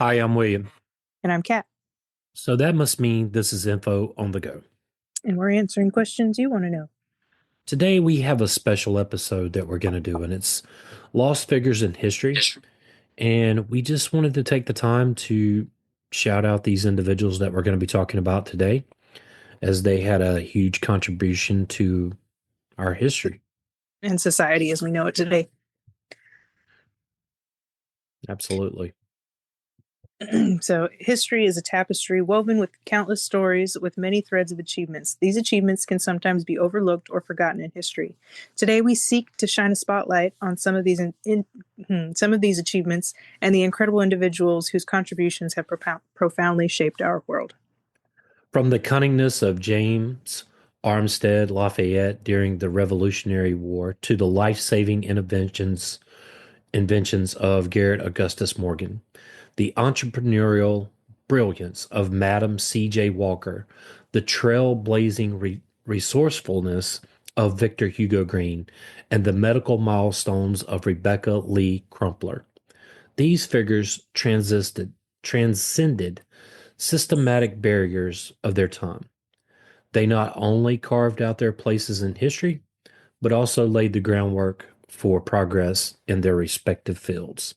Hi, I'm William. And I'm Kat, So that must mean this is info on the go. and we're answering questions you want to know. Today we have a special episode that we're going to do, and it's Lost Figures in History. And we just wanted to take the time to shout out these individuals that we're going to be talking about today, as they had a huge contribution to our history. And society as we know it today. Absolutely. So, history is a tapestry woven with countless stories with many threads of achievements. These achievements can sometimes be overlooked or forgotten in history. Today, we seek to shine a spotlight on some of these some of these achievements and the incredible individuals whose contributions have profoundly shaped our world. From the cunningness of James Armistead Lafayette during the Revolutionary War to the life-saving inventions of Garrett Augustus Morgan, the entrepreneurial brilliance of Madam C.J. Walker, the trailblazing resourcefulness of Victor Hugo Green, and the medical milestones of Rebecca Lee Crumpler. These figures transcended systematic barriers of their time. They not only carved out their places in history, but also laid the groundwork for progress in their respective fields.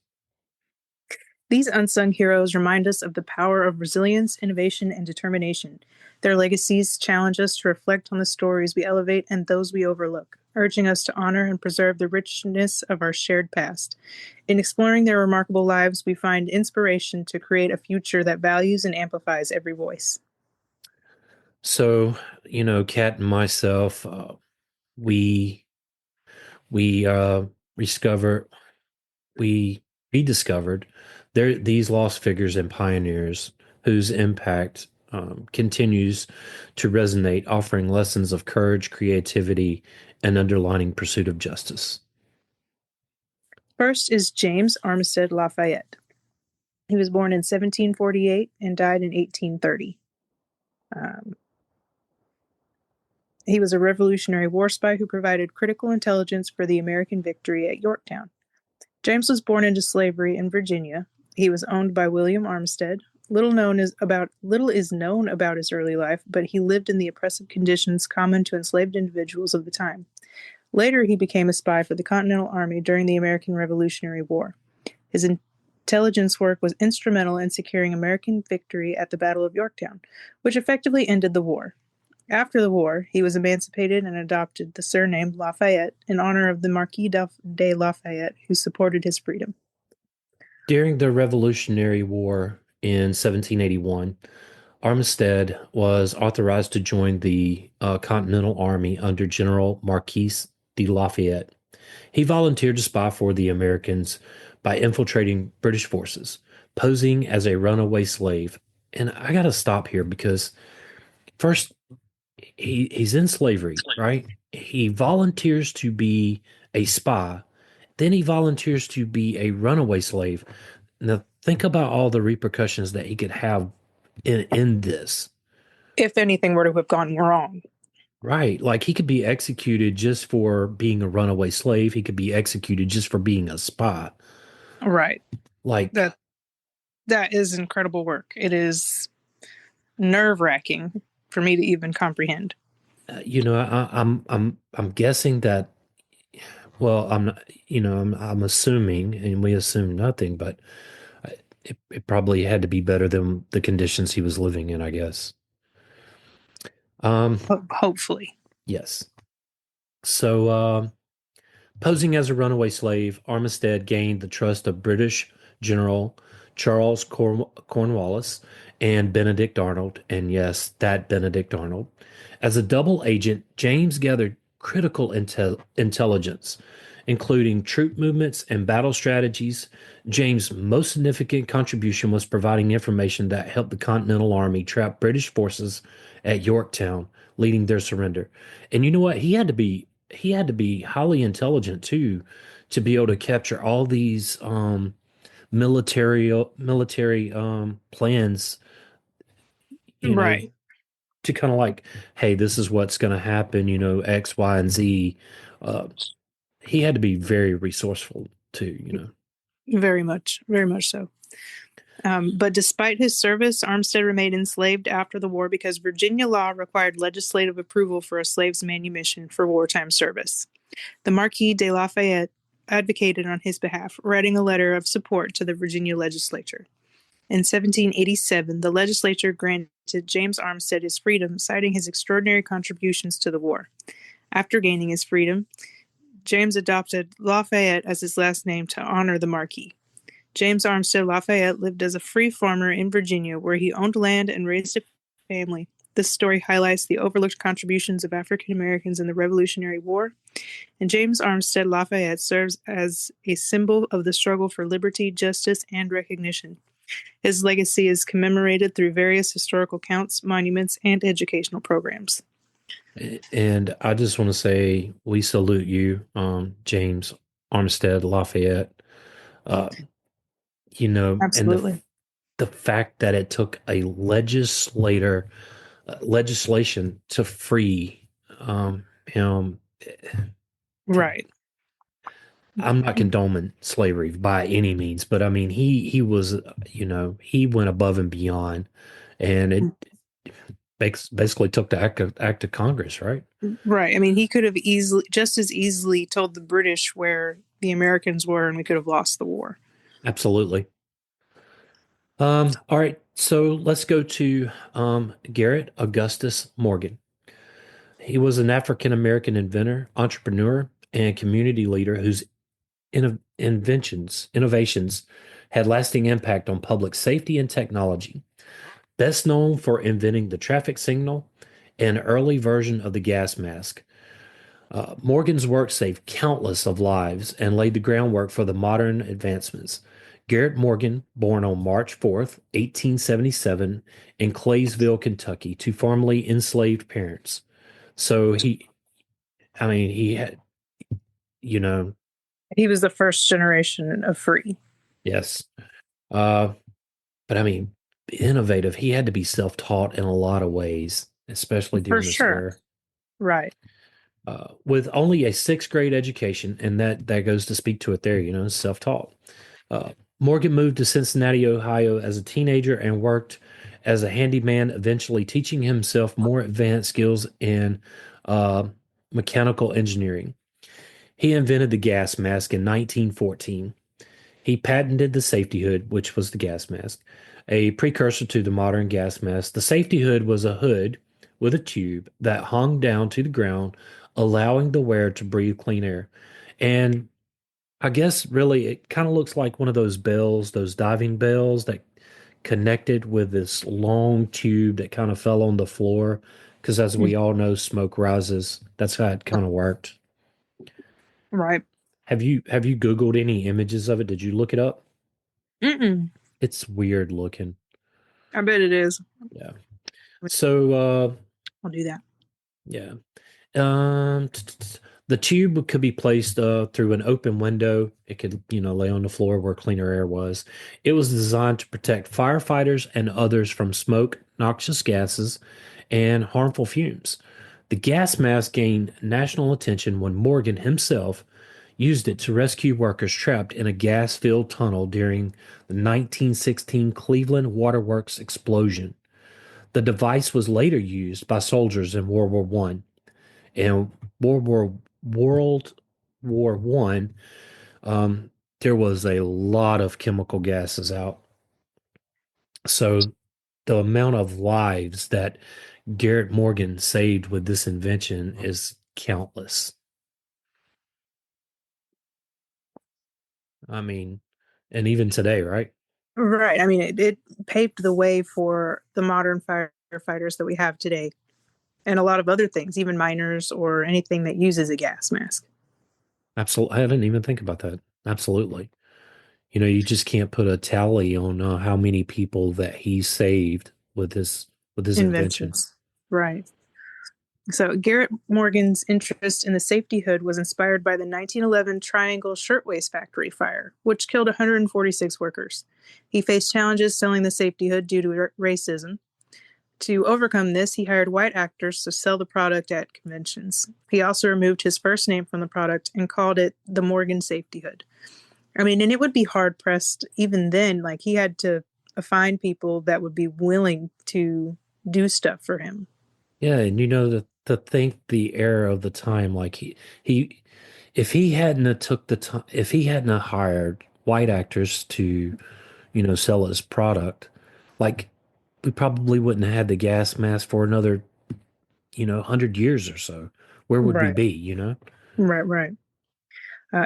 These unsung heroes remind us of the power of resilience, innovation, and determination. Their legacies challenge us to reflect on the stories we elevate and those we overlook, urging us to honor and preserve the richness of our shared past. In exploring their remarkable lives, we find inspiration to create a future that values and amplifies every voice. So, Kat and myself, we we discover we rediscovered these lost figures and pioneers whose impact continues to resonate, offering lessons of courage, creativity, and underlining pursuit of justice. First is James Armistead Lafayette. He was born in 1748 and died in 1830. He was a Revolutionary War spy who provided critical intelligence for the American victory at Yorktown. James was born into slavery in Virginia. He was owned by William Armistead. Little is known about his early life, but he lived in the oppressive conditions common to enslaved individuals of the time. Later, he became a spy for the Continental Army during the American Revolutionary War. His intelligence work was instrumental in securing American victory at the Battle of Yorktown, which effectively ended the war. After the war, he was emancipated and adopted the surname Lafayette in honor of the Marquis de Lafayette, who supported his freedom. During the Revolutionary War in 1781, Armistead was authorized to join the Continental Army under General Marquis de Lafayette. He volunteered to spy for the Americans by infiltrating British forces, posing as a runaway slave. And I got to stop here because first, he's in slavery, right? He volunteers to be a spy. Then he volunteers to be a runaway slave. Now, think about all the repercussions that he could have in this. If anything were to have gone wrong. Right. Like he could be executed just for being a runaway slave. He could be executed just for being a spy. Right. Like, That is incredible work. It is nerve-wracking for me to even comprehend. I'm guessing that. Well, I'm not. I'm assuming, and we assume nothing, but it probably had to be better than the conditions he was living in, I guess. Um, Hopefully. yes. So, posing as a runaway slave, Armistead gained the trust of British General Charles Cornwallis and Benedict Arnold. And yes, that Benedict Arnold. As a double agent, James gathered critical intelligence, including troop movements and battle strategies. James' most significant contribution was providing information that helped the Continental Army trap British forces at Yorktown, leading their surrender. And you know what? He had to be highly intelligent too, to be able to capture all these military plans, you know, Right. to kind of like, hey, this is what's going to happen, X, Y, and Z. Uh, he had to be very resourceful too. Very much so. But despite his service, Armistead remained enslaved after the war because Virginia law required legislative approval for a slave's manumission for wartime service. The Marquis de Lafayette advocated on his behalf, writing a letter of support to the Virginia legislature. In 1787, the legislature granted James Armistead his freedom, citing his extraordinary contributions to the war. After gaining his freedom, James adopted Lafayette as his last name to honor the Marquis. James Armistead Lafayette lived as a free farmer in Virginia, where he owned land and raised a family. This story highlights the overlooked contributions of African Americans in the Revolutionary War, and James Armistead Lafayette serves as a symbol of the struggle for liberty, justice, and recognition. His legacy is commemorated through various historical counts, monuments, and educational programs. And I just want to say we salute you, James Armistead Lafayette. Uh, and Absolutely. the fact that it took a legislation to free him. Right. I'm not condoning slavery by any means, but I mean he was, he went above and beyond, and it basically took the act of Congress, right? Right. I mean, he could have just as easily told the British where the Americans were, and we could have lost the war. Absolutely. All right, so let's go to Garrett Augustus Morgan. He was an African American inventor, entrepreneur, and community leader whose innovations had lasting impact on public safety and technology. Best known for inventing the traffic signal, an early version of the gas mask. Morgan's work saved countless of lives and laid the groundwork for the modern advancements. Garrett Morgan, born on March 4th, 1877, in Claysville, Kentucky, to formerly enslaved parents. So he had, He was the first generation of free. yes. But I mean, innovative. He had to be self-taught in a lot of ways, especially during this era. Right. With only a sixth grade education, and that goes to speak to it there, self-taught. Morgan moved to Cincinnati, Ohio as a teenager and worked as a handyman, eventually teaching himself more advanced skills in mechanical engineering. He invented the gas mask in 1914. He patented the safety hood, which was the gas mask, a precursor to the modern gas mask. The safety hood was a hood with a tube that hung down to the ground, allowing the wearer to breathe clean air. And I guess really it kind of looks like one of those bells, those diving bells that connected with this long tube that kind of fell on the floor. Because as we all know, smoke rises. That's how it kind of worked. Right. Have you Googled any images of it? Did you look it up? Mm-mm. It's weird looking. I bet it is. Yeah. So I'll do that. yeah. The tube could be placed through an open window. It could, lay on the floor where cleaner air was. It was designed to protect firefighters and others from smoke, noxious gases, and harmful fumes. The gas mask gained national attention when Morgan himself used it to rescue workers trapped in a gas-filled tunnel during the 1916 Cleveland Waterworks explosion. The device was later used by soldiers in World War One. In World War One, there was a lot of chemical gases out. So the amount of lives that Garrett Morgan saved with this invention is countless. I mean, and even today, right? Right. I mean, it paved the way for the modern firefighters that we have today, and a lot of other things, even miners or anything that uses a gas mask. Absolutely. I didn't even think about that. Absolutely. You just can't put a tally on how many people that he saved with his invention. Inventions. Right. So Garrett Morgan's interest in the safety hood was inspired by the 1911 Triangle Shirtwaist Factory fire, which killed 146 workers. He faced challenges selling the safety hood due to racism. To overcome this, he hired white actors to sell the product at conventions. He also removed his first name from the product and called it the Morgan Safety Hood. I mean, and it would be hard pressed even then. Like, he had to find people that would be willing to do stuff for him. Yeah, and to think the era of the time, like he if he hadn't have took the time, if he hadn't have hired white actors to, sell his product, like we probably wouldn't have had the gas mask for another, 100 years or so. Where would we Right, be? right.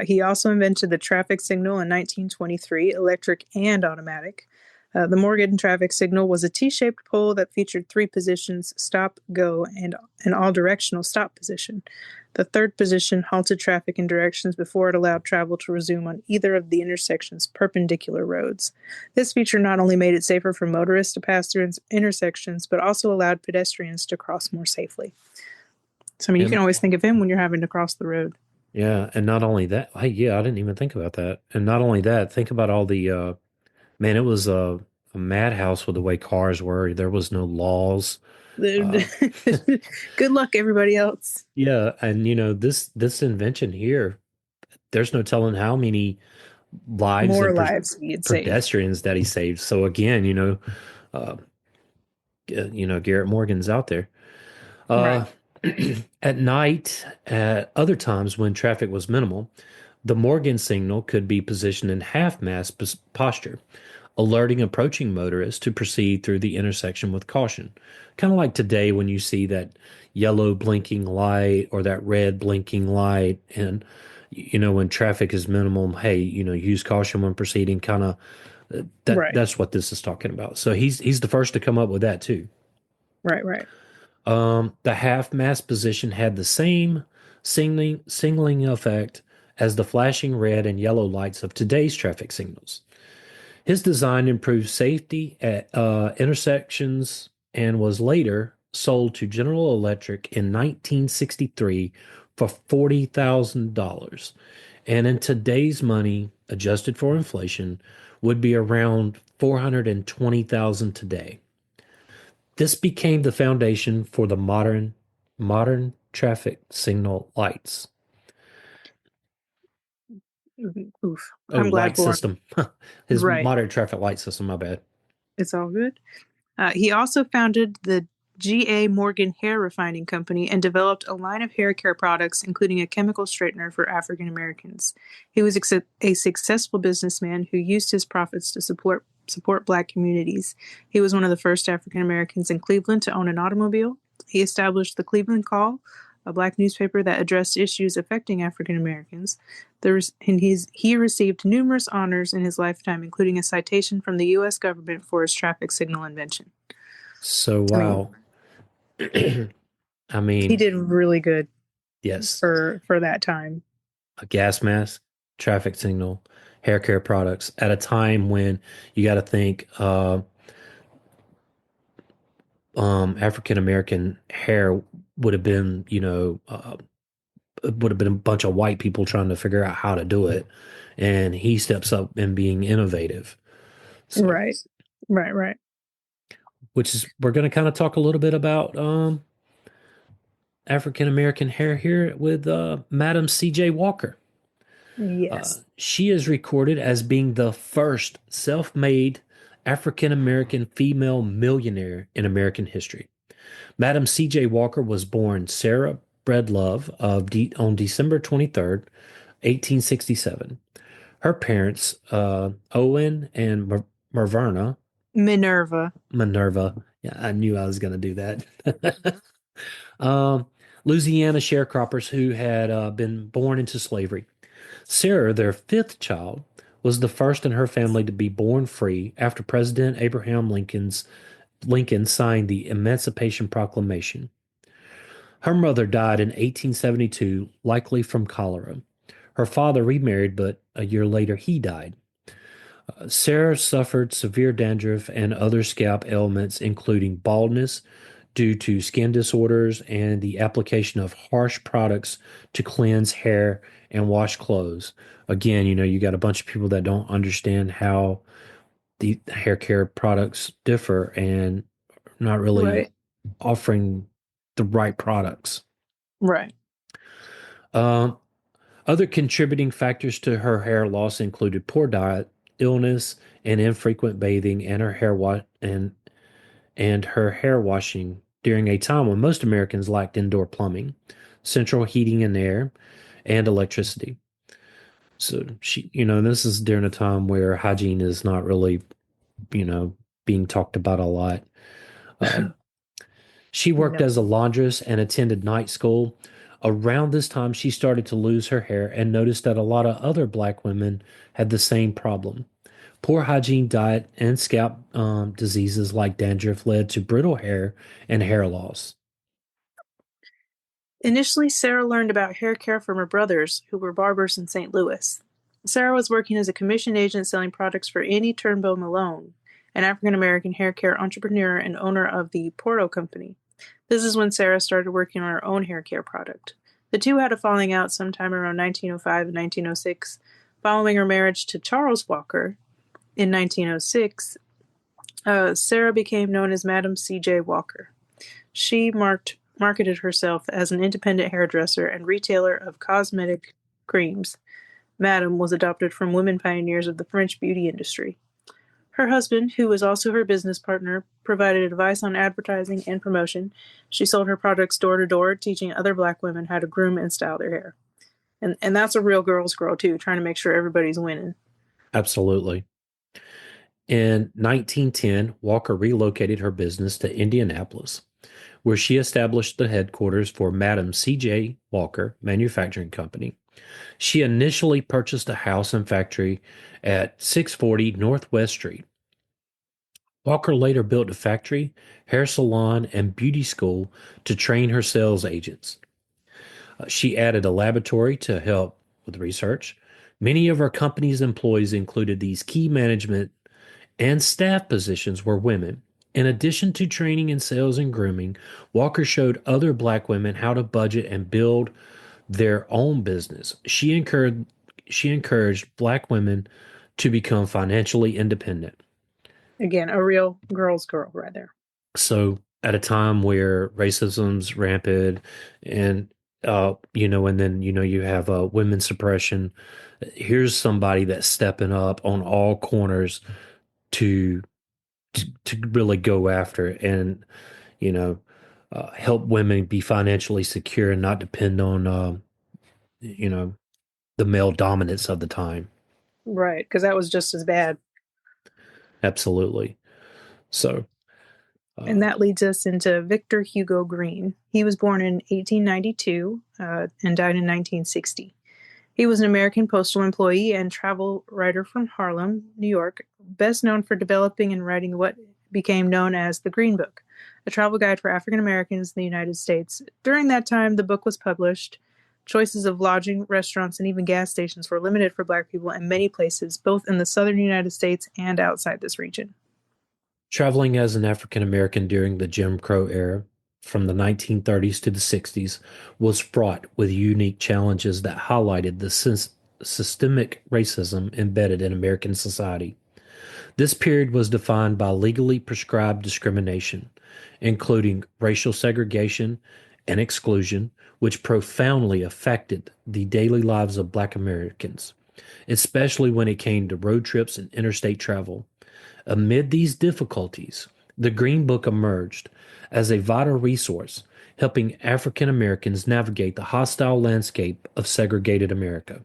He also invented the traffic signal in 1923, electric and automatic. The Morgan traffic signal was a T-shaped pole that featured three positions: stop, go, and an all-directional stop position. The third position halted traffic in directions before it allowed travel to resume on either of the intersection's perpendicular roads. This feature not only made it safer for motorists to pass through intersections, but also allowed pedestrians to cross more safely. So, I mean, you can And always think of him when you're having to cross the road. yeah, and not only that, hey, yeah, I didn't even think about that. And not only that, think about all the man, it was a madhouse with the way cars were. There was no laws. Uh, Good luck, everybody else. yeah, and this invention here, there's no telling how many lives More and lives you'd save. pedestrians that he saved. So again, uh, Garrett Morgan's out there. Right, Uh, at night, at other times when traffic was minimal, the Morgan signal could be positioned in half-mast posture, alerting approaching motorists to proceed through the intersection with caution. Kind of like today when you see that yellow blinking light or that red blinking light, and when traffic is minimal, hey, use caution when proceeding. Kind of right, that's what this is talking about. So he's the first to come up with that too. right. The half mast position had the same signaling effect as the flashing red and yellow lights of today's traffic signals. His design improved safety at intersections and was later sold to General Electric in 1963 for $40,000. And in today's money, adjusted for inflation, would be around 420,000 today. This became the foundation for the modern traffic signal lights. Oof. Oh, I'm glad light for him. system. His Right. modern traffic light system, my bad. It's all good. He also founded the G.A. Morgan Hair Refining Company and developed a line of hair care products, including a chemical straightener for African Americans. He was a successful businessman who used his profits to support Black communities. He was one of the first African Americans in Cleveland to own an automobile. He established the Cleveland Call, a Black newspaper that addressed issues affecting African Americans. He received numerous honors in his lifetime, including a citation from the U.S. government for his traffic signal invention. So, I mean, wow. I he mean, did really good yes, for that time. a gas mask, traffic signal, hair care products at a time when you got to think African American hair would have been, would have been a bunch of white people trying to figure out how to do it. And he steps up and being innovative. So, Right. Right. which is, we're going to kind of talk a little bit about African American hair here with Madam C.J. Walker. Yes. She is recorded as being the first self-made African American female millionaire in American history. Madam C.J. Walker was born Sarah Breedlove on December 23rd, 1867. Her parents, Owen and Minerva, Minerva. Minerva, yeah, I knew I was going to do that. um, Louisiana sharecroppers who had been born into slavery. Sarah, their fifth child, was the first in her family to be born free after President Abraham Lincoln signed the Emancipation Proclamation. Her mother died in 1872, likely from cholera. Her father remarried, but a year later he died. Sarah suffered severe dandruff and other scalp ailments, including baldness due to skin disorders and the application of harsh products to cleanse hair and wash clothes. Again, you got a bunch of people that don't understand how the hair care products differ and not really Right. offering the right products. Right. Um, Other contributing factors to her hair loss included poor diet, illness and infrequent bathing and her hair washing during a time when most Americans lacked indoor plumbing, central heating and air, and electricity. So this is during a time where hygiene is not really, you know, being talked about a lot. Uh, she worked No. as a laundress and attended night school. Around this time, she started to lose her hair and noticed that a lot of other black women had the same problem. Poor hygiene, diet, and scalp diseases like dandruff led to brittle hair and hair loss. Initially, Sarah learned about hair care from her brothers, who were barbers in St. Louis. Sarah was working as a commission agent selling products for Annie Turnbow Malone, an African American hair care entrepreneur and owner of the Porto Company. This is when Sarah started working on her own hair care product. The two had a falling out sometime around 1905 and 1906. Following her marriage to Charles Walker in 1906, Sarah became known as Madam C.J. Walker. She marketed herself as an independent hairdresser and retailer of cosmetic creams. Madame was adopted from women pioneers of the French beauty industry. Her husband, who was also her business partner, provided advice on advertising and promotion. She sold her products door to door, teaching other black women how to groom and style their hair. And that's a real girl's girl, too, trying to make sure everybody's winning. Absolutely. In 1910, Walker relocated her business to Indianapolis, where she established the headquarters for Madam C.J. Walker Manufacturing Company. She initially purchased a house and factory at 640 Northwest Street. Walker later built a factory, hair salon, and beauty school to train her sales agents. She added a laboratory to help with research. Many of her company's employees included these key management and staff positions were women. In addition to training in sales and grooming, Walker showed other black women how to budget and build their own business. She encouraged black women to become financially independent. Again, a real girl's girl right there. So at a time where racism's rampant and and then you have women's suppression, here's somebody that's stepping up on all corners to to really go after it and you know help women be financially secure and not depend on you know the male dominance of the time. Right, because that was just as bad. Absolutely. So And uh, that leads us into Victor Hugo Green. He was born in 1892 and died in 1960. He was an American postal employee and travel writer from Harlem, New York, best known for developing and writing what became known as the Green Book, a travel guide for African Americans in the United States. During that time, the book was published. Choices of lodging, restaurants, and even gas stations were limited for Black people in many places, both in the southern United States and outside this region. traveling as an African American during the Jim Crow era from the 1930s to the 60s was fraught with unique challenges that highlighted the systemic racism embedded in American society. This period was defined by legally prescribed discrimination, including racial segregation and exclusion, which profoundly affected the daily lives of Black Americans, especially when it came to road trips and interstate travel. Amid these difficulties, the Green Book emerged as a vital resource, helping African Americans navigate the hostile landscape of segregated America.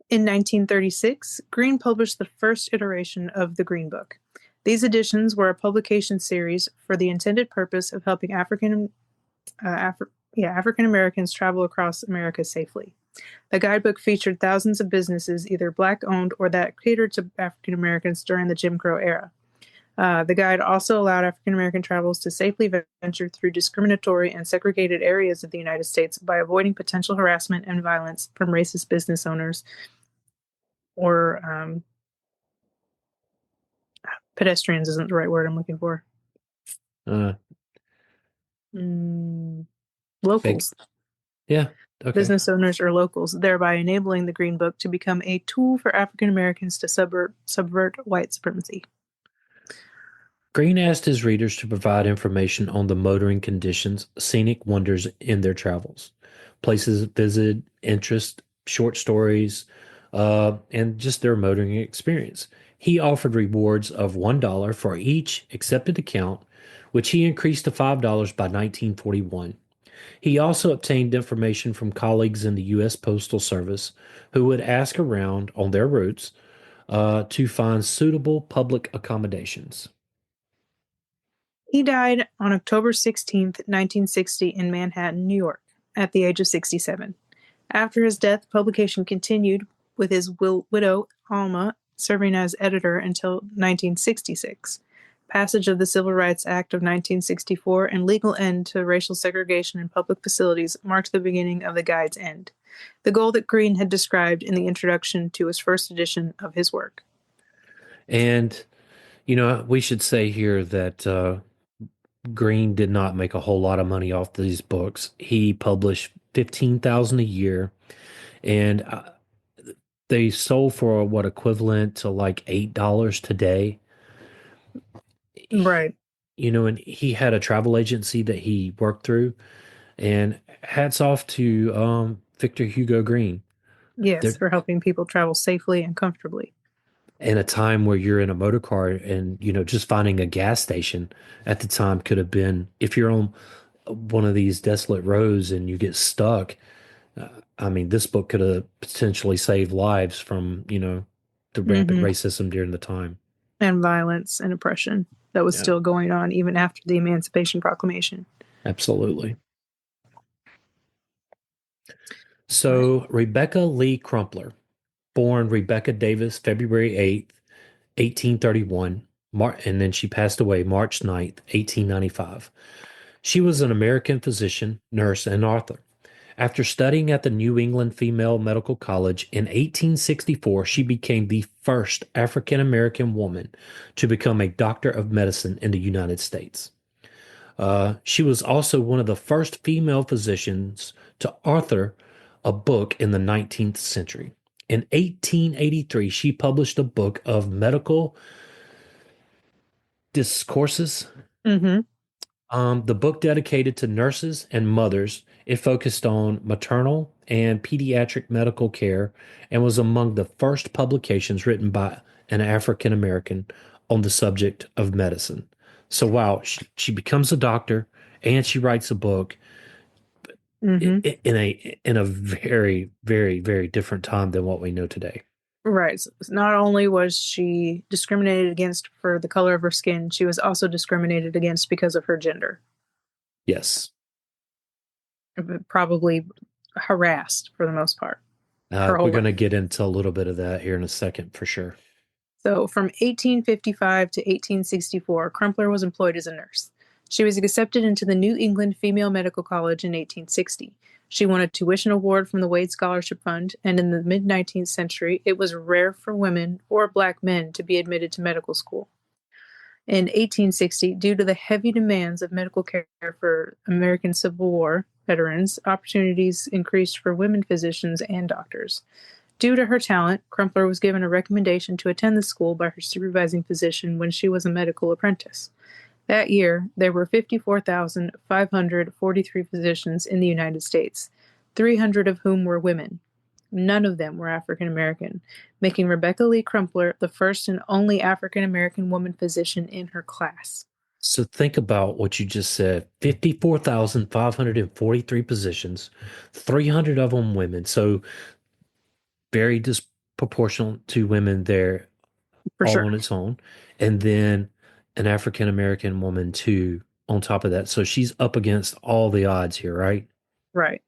In 1936, Green published the first iteration of the Green Book. These editions were a publication series for the intended purpose of helping African Americans travel across America safely. The guidebook featured thousands of businesses, either Black owned or that catered to African Americans during the Jim Crow era. The guide also allowed African American travelers to safely venture through discriminatory and segregated areas of the United States by avoiding potential harassment and violence from racist business owners or pedestrians isn't the right word I'm looking for. Uh, Big, Locals, yeah, okay. business owners, or locals, thereby enabling the Green Book to become a tool for African Americans to subvert white supremacy. Green asked his readers to provide information on the motoring conditions, scenic wonders in their travels, places visited, interest, short stories, and just their motoring experience. He offered rewards of $1 for each accepted account, which he increased to $5 by 1941. He also obtained information from colleagues in the U.S. Postal Service who would ask around on their routes to find suitable public accommodations. He died on October 16th, 1960 in Manhattan, New York, at the age of 67. After his death, publication continued with his widow, Alma, serving as editor until 1966. Passage of the Civil Rights Act of 1964 and legal end to racial segregation in public facilities marked the beginning of the Guide's end, the goal that Green had described in the introduction to his first edition of his work. And, we should say here that Green did not make a whole lot of money off these books. He published 15,000 a year, and they sold for what equivalent to like $8 today. Right. And he had a travel agency that he worked through, and hats off to Victor Hugo Green. Yes, There, for helping people travel safely and comfortably. in a time where you're in a motor car and just finding a gas station at the time could have been, if you're on one of these desolate roads and you get stuck. I mean, this book could have potentially saved lives from, the rampant Hmm. racism during the time. And violence and oppression that was Yeah, still going on even after the Emancipation Proclamation. absolutely. Right. So, Rebecca Lee Crumpler, born Rebecca Davis, February 8th, 1831, and then she passed away March 9th, 1895. She was an American physician, nurse, and author. After studying at the New England Female Medical College in 1864, she became the first African American woman to become a doctor of medicine in the United States. She was also one of the first female physicians to author a book in the 19th century. In 1883, she published a book of medical discourses. Hmm. The book dedicated to nurses and mothers, it focused on maternal and pediatric medical care and was among the first publications written by an African American on the subject of medicine. So, wow, she becomes a doctor and she writes a book Hmm. in a very, very, very different time than what we know today. Right. So not only was she discriminated against for the color of her skin, she was also discriminated against because of her gender. Yes. Probably harassed for the most part her We're whole going to life. get into a little bit of that here in a second for sure. So from 1855 to 1864, Crumpler was employed as a nurse. She was accepted into the New England Female Medical College in 1860. She won a tuition award from the Wade Scholarship Fund, and in the mid 19th century, it was rare for women or black men to be admitted to medical school. In 1860, due to the heavy demands of medical care for American Civil War veterans, opportunities increased for women physicians and doctors. Due to her talent, Crumpler was given a recommendation to attend the school by her supervising physician when she was a medical apprentice. That year, there were 54,543 physicians in the United States, 300 of whom were women. None of them were African American, making Rebecca Lee Crumpler the first and only African American woman physician in her class. So think about what you just said. 54,543 positions, 300 of them women. So very disproportional to women there For all sure. on its own. And then an African American woman too on top of that. So she's up against all the odds here, right? Right.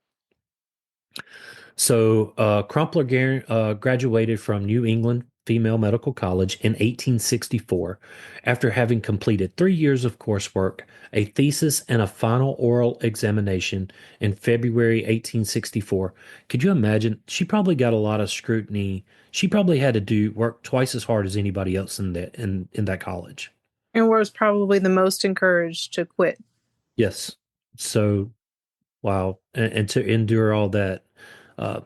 So Crumpler graduated from New England Female Medical College in 1864 after having completed 3 years of coursework, a thesis, and a final oral examination in February 1864. Could you imagine? She probably got a lot of scrutiny. She probably had to do work twice as hard as anybody else in that college. And was probably the most encouraged to quit. Yes. So wow, and to endure all that. Uh,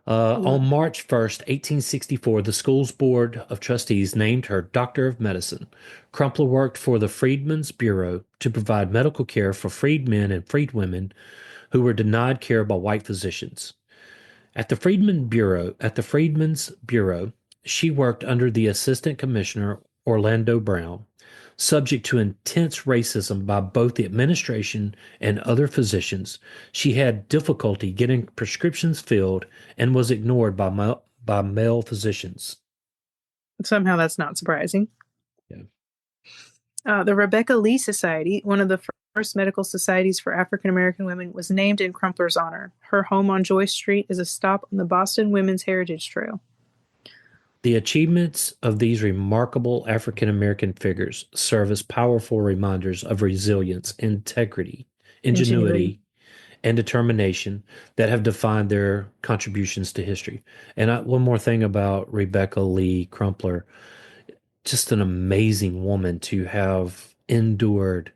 on March 1st, 1864, the school's board of trustees named her Doctor of Medicine. Crumpler worked for the Freedmen's Bureau to provide medical care for freedmen and freedwomen who were denied care by white physicians. At the Freedmen's Bureau, she worked under the Assistant Commissioner Orlando Brown, subject to intense racism by both the administration and other physicians. She had difficulty getting prescriptions filled and was ignored by male physicians. Somehow that's not surprising. Yeah. The Rebecca Lee Society, one of the first medical societies for African American women, was named in Crumpler's honor. Her home on Joyce Street is a stop on the Boston Women's Heritage Trail. The achievements of these remarkable African American figures serve as powerful reminders of resilience, integrity, Ingenuity. ingenuity, and determination that have defined their contributions to history. And one more thing about Rebecca Lee Crumpler, just an amazing woman to have endured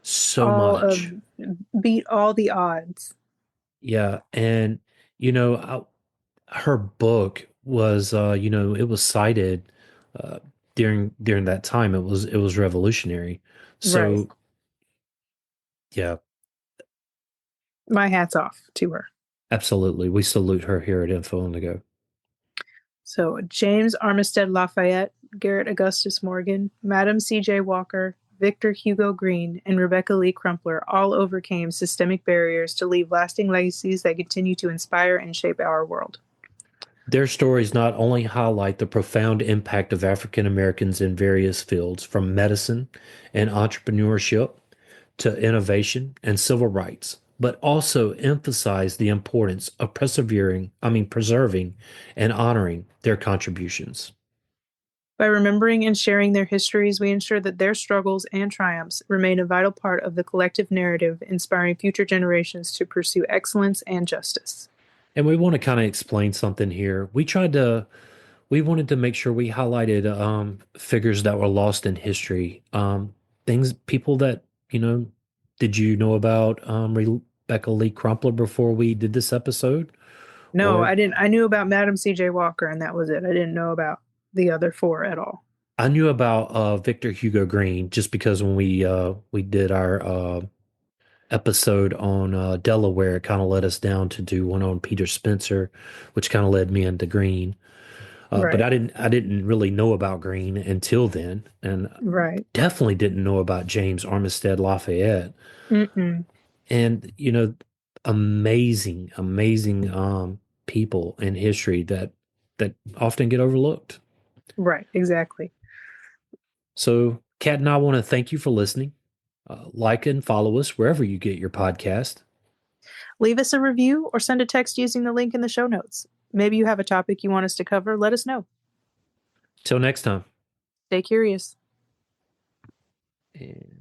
so All of much. beat all the odds. Yeah, and you know, her book was, it was cited uh, during that time. It was revolutionary. Right. So yeah, My hat's off to her. absolutely, we salute her here at Info on the Go. So James Armistead Lafayette, Garrett Augustus Morgan, Madam C.J. Walker, Victor Hugo Green, and Rebecca Lee Crumpler all overcame systemic barriers to leave lasting legacies that continue to inspire and shape our world. Their stories not only highlight the profound impact of African Americans in various fields, from medicine and entrepreneurship to innovation and civil rights, but also emphasize the importance of preserving and honoring their contributions. By remembering and sharing their histories, we ensure that their struggles and triumphs remain a vital part of the collective narrative, inspiring future generations to pursue excellence and justice. And we want to kind of explain something here. We wanted to make sure we highlighted figures that were lost in history. People that, you know, did you know about Rebecca Lee Crumpler before we did this episode? No, Or I didn't. I knew about Madam C.J. Walker, and that was it. I didn't know about the other four at all. I knew about Victor Hugo Green just because when we did our episode on Delaware, it kind of led us down to do one on Peter Spencer, which kind of led me into Green. But Right, I didn't really know about Green until then, and right. definitely didn't know about James Armistead Lafayette. Mm-mm. And amazing people in history that often get overlooked. Right, exactly. So, Kat and I want to thank you for listening. Like and follow us wherever you get your podcast. Leave us a review or send a text using the link in the show notes. Maybe you have a topic you want us to cover. Let us know. Till next time. Stay curious. And